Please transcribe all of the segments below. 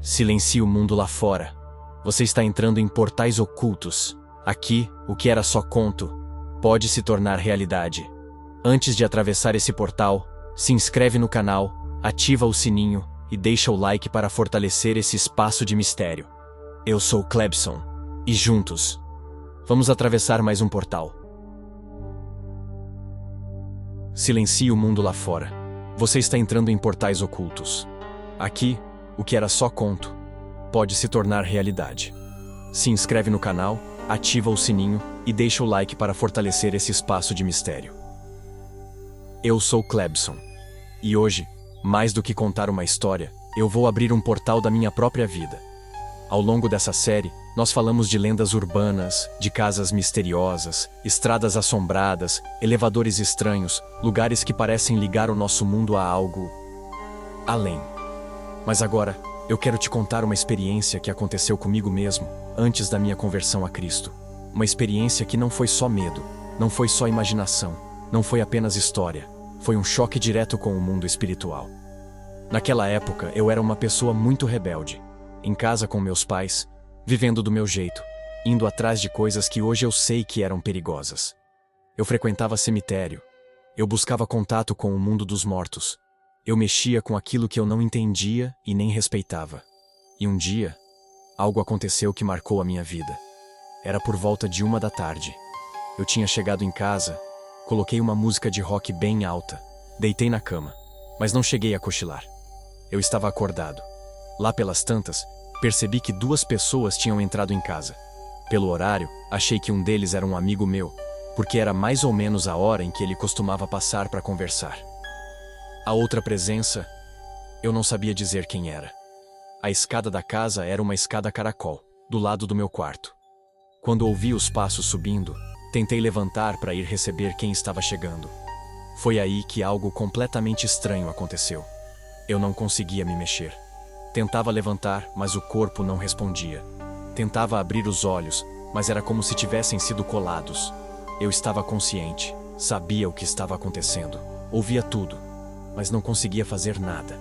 Silencie o mundo lá fora. Você está entrando em portais ocultos. Aqui, o que era só conto, pode se tornar realidade. Antes de atravessar esse portal, se inscreve no canal, ativa o sininho e deixa o like para fortalecer esse espaço de mistério. Eu sou Clebson, e juntos, vamos atravessar mais um portal. Silencie o mundo lá fora. Você está entrando em portais ocultos. Aqui, o que era só conto, pode se tornar realidade. Se inscreve no canal, ativa o sininho e deixa o like para fortalecer esse espaço de mistério. Eu sou Clebson. E hoje, mais do que contar uma história, eu vou abrir um portal da minha própria vida. Ao longo dessa série, nós falamos de lendas urbanas, de casas misteriosas, estradas assombradas, elevadores estranhos, lugares que parecem ligar o nosso mundo a algo além. Mas agora, eu quero te contar uma experiência que aconteceu comigo mesmo, antes da minha conversão a Cristo. Uma experiência que não foi só medo, não foi só imaginação, não foi apenas história, foi um choque direto com o mundo espiritual. Naquela época, eu era uma pessoa muito rebelde, em casa com meus pais, vivendo do meu jeito, indo atrás de coisas que hoje eu sei que eram perigosas. Eu frequentava cemitério, eu buscava contato com o mundo dos mortos. Eu mexia com aquilo que eu não entendia e nem respeitava. E um dia, algo aconteceu que marcou a minha vida. Era por volta de 1 da tarde. Eu tinha chegado em casa, coloquei uma música de rock bem alta, deitei na cama, mas não cheguei a cochilar. Eu estava acordado. Lá pelas tantas, percebi que 2 pessoas tinham entrado em casa. Pelo horário, achei que um deles era um amigo meu, porque era mais ou menos a hora em que ele costumava passar para conversar. A outra presença, eu não sabia dizer quem era. A escada da casa era uma escada caracol, do lado do meu quarto. Quando ouvi os passos subindo, tentei levantar para ir receber quem estava chegando. Foi aí que algo completamente estranho aconteceu. Eu não conseguia me mexer. Tentava levantar, mas o corpo não respondia. Tentava abrir os olhos, mas era como se tivessem sido colados. Eu estava consciente, sabia o que estava acontecendo, ouvia tudo, mas não conseguia fazer nada.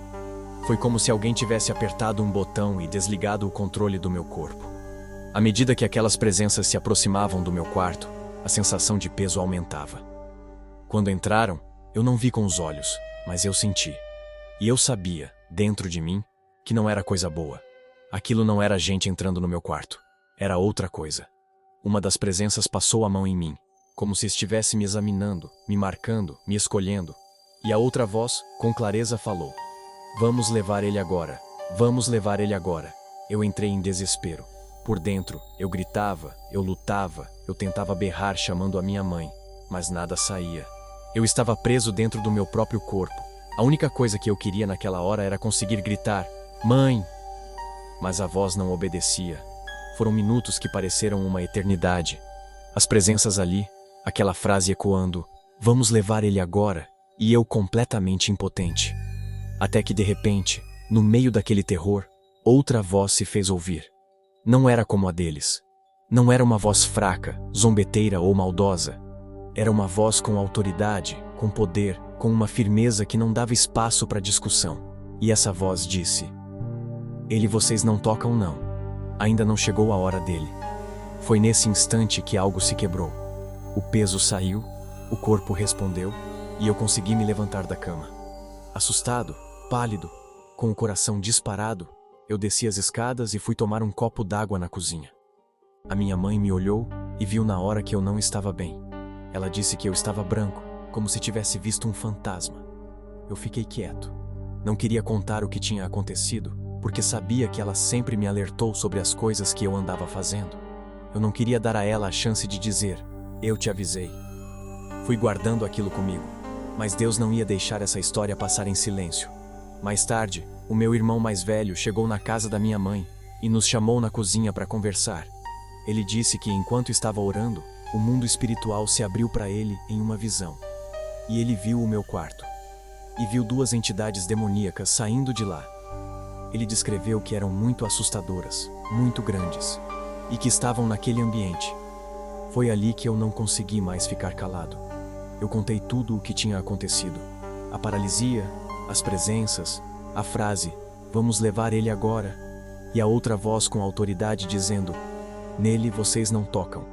Foi como se alguém tivesse apertado um botão e desligado o controle do meu corpo. À medida que aquelas presenças se aproximavam do meu quarto, a sensação de peso aumentava. Quando entraram, eu não vi com os olhos, mas eu senti. E eu sabia, dentro de mim, que não era coisa boa. Aquilo não era gente entrando no meu quarto. Era outra coisa. Uma das presenças passou a mão em mim, como se estivesse me examinando, me marcando, me escolhendo. E a outra voz, com clareza, falou: "Vamos levar ele agora. Vamos levar ele agora." Eu entrei em desespero. Por dentro, eu gritava, eu lutava, eu tentava berrar chamando a minha mãe, mas nada saía. Eu estava preso dentro do meu próprio corpo. A única coisa que eu queria naquela hora era conseguir gritar: "Mãe!" Mas a voz não obedecia. Foram minutos que pareceram uma eternidade. As presenças ali, aquela frase ecoando: "Vamos levar ele agora." E eu completamente impotente. Até que de repente, no meio daquele terror, outra voz se fez ouvir. Não era como a deles. Não era uma voz fraca, zombeteira ou maldosa. Era uma voz com autoridade, com poder, com uma firmeza que não dava espaço para discussão. E essa voz disse: "Ele vocês não tocam não. Ainda não chegou a hora dele." Foi nesse instante que algo se quebrou. O peso saiu, o corpo respondeu, e eu consegui me levantar da cama. Assustado, pálido, com o coração disparado, eu desci as escadas e fui tomar um copo d'água na cozinha. A minha mãe me olhou e viu na hora que eu não estava bem. Ela disse que eu estava branco, como se tivesse visto um fantasma. Eu fiquei quieto. Não queria contar o que tinha acontecido, porque sabia que ela sempre me alertou sobre as coisas que eu andava fazendo. Eu não queria dar a ela a chance de dizer: "Eu te avisei." Fui guardando aquilo comigo. Mas Deus não ia deixar essa história passar em silêncio. Mais tarde, o meu irmão mais velho chegou na casa da minha mãe e nos chamou na cozinha para conversar. Ele disse que enquanto estava orando, o mundo espiritual se abriu para ele em uma visão. E ele viu o meu quarto. E viu 2 entidades demoníacas saindo de lá. Ele descreveu que eram muito assustadoras, muito grandes, e que estavam naquele ambiente. Foi ali que eu não consegui mais ficar calado. Eu contei tudo o que tinha acontecido. A paralisia, as presenças, a frase: "Vamos levar ele agora." e a outra voz com autoridade dizendo: nele vocês não tocam.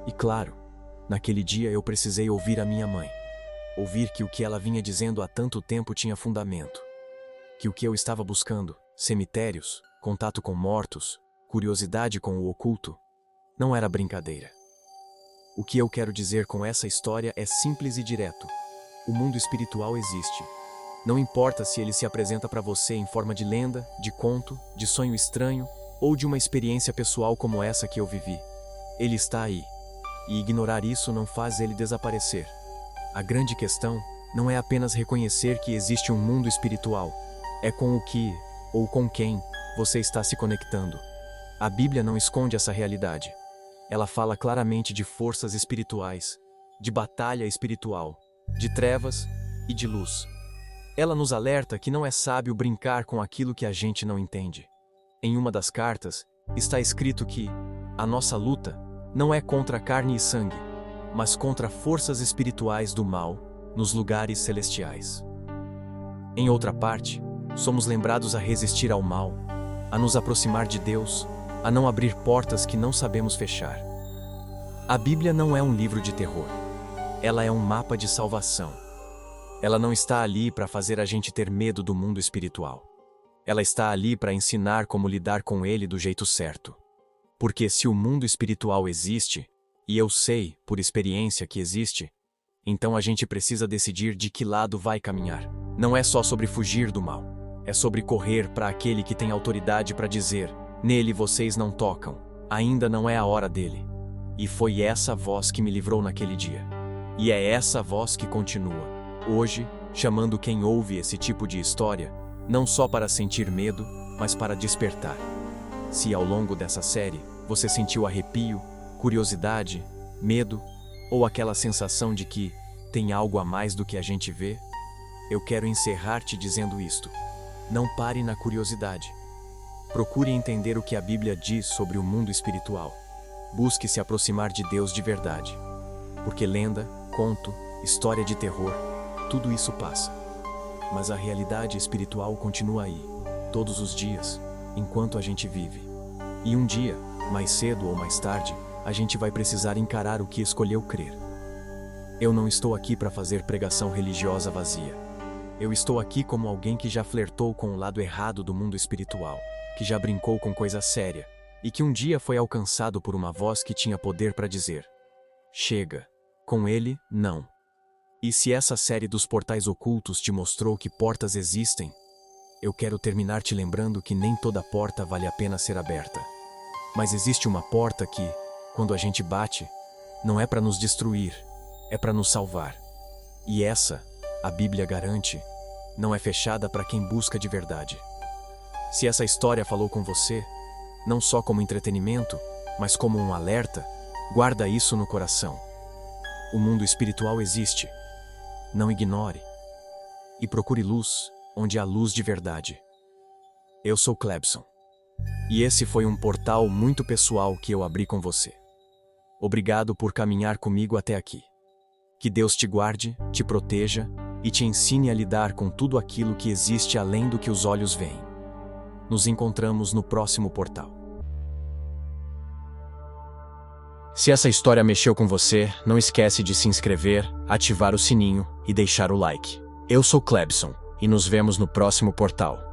E claro, naquele dia eu precisei ouvir a minha mãe. Ouvir que o que ela vinha dizendo há tanto tempo tinha fundamento. Que o que eu estava buscando, cemitérios, contato com mortos, curiosidade com o oculto, não era brincadeira. O que eu quero dizer com essa história é simples e direto. O mundo espiritual existe. Não importa se ele se apresenta para você em forma de lenda, de conto, de sonho estranho ou de uma experiência pessoal como essa que eu vivi. Ele está aí. E ignorar isso não faz ele desaparecer. A grande questão não é apenas reconhecer que existe um mundo espiritual. É com o que, ou com quem, você está se conectando. A Bíblia não esconde essa realidade. Ela fala claramente de forças espirituais, de batalha espiritual, de trevas e de luz. Ela nos alerta que não é sábio brincar com aquilo que a gente não entende. Em uma das cartas, está escrito que a nossa luta não é contra carne e sangue, mas contra forças espirituais do mal nos lugares celestiais. Em outra parte, somos lembrados a resistir ao mal, a nos aproximar de Deus, a não abrir portas que não sabemos fechar. A Bíblia não é um livro de terror. Ela é um mapa de salvação. Ela não está ali para fazer a gente ter medo do mundo espiritual. Ela está ali para ensinar como lidar com ele do jeito certo. Porque se o mundo espiritual existe, e eu sei, por experiência, que existe, então a gente precisa decidir de que lado vai caminhar. Não é só sobre fugir do mal. É sobre correr para aquele que tem autoridade para dizer: nele vocês não tocam, ainda não é a hora dele. E foi essa voz que me livrou naquele dia. E é essa voz que continua, hoje, chamando quem ouve esse tipo de história, não só para sentir medo, mas para despertar. Se ao longo dessa série, você sentiu arrepio, curiosidade, medo, ou aquela sensação de que tem algo a mais do que a gente vê, eu quero encerrar te dizendo isto: não pare na curiosidade. Procure entender o que a Bíblia diz sobre o mundo espiritual. Busque se aproximar de Deus de verdade. Porque lenda, conto, história de terror, tudo isso passa. Mas a realidade espiritual continua aí, todos os dias, enquanto a gente vive. E um dia, mais cedo ou mais tarde, a gente vai precisar encarar o que escolheu crer. Eu não estou aqui para fazer pregação religiosa vazia. Eu estou aqui como alguém que já flertou com o lado errado do mundo espiritual, que já brincou com coisa séria, e que um dia foi alcançado por uma voz que tinha poder para dizer: chega, com ele, não. E se essa série dos portais ocultos te mostrou que portas existem, eu quero terminar te lembrando que nem toda porta vale a pena ser aberta. Mas existe uma porta que, quando a gente bate, não é para nos destruir, é para nos salvar. E essa, a Bíblia garante, não é fechada para quem busca de verdade. Se essa história falou com você, não só como entretenimento, mas como um alerta, guarda isso no coração. O mundo espiritual existe. Não ignore. E procure luz onde há luz de verdade. Eu sou Clebson. E esse foi um portal muito pessoal que eu abri com você. Obrigado por caminhar comigo até aqui. Que Deus te guarde, te proteja e te ensine a lidar com tudo aquilo que existe além do que os olhos veem. Nos encontramos no próximo portal. Se essa história mexeu com você, não esquece de se inscrever, ativar o sininho e deixar o like. Eu sou Clebson e nos vemos no próximo portal.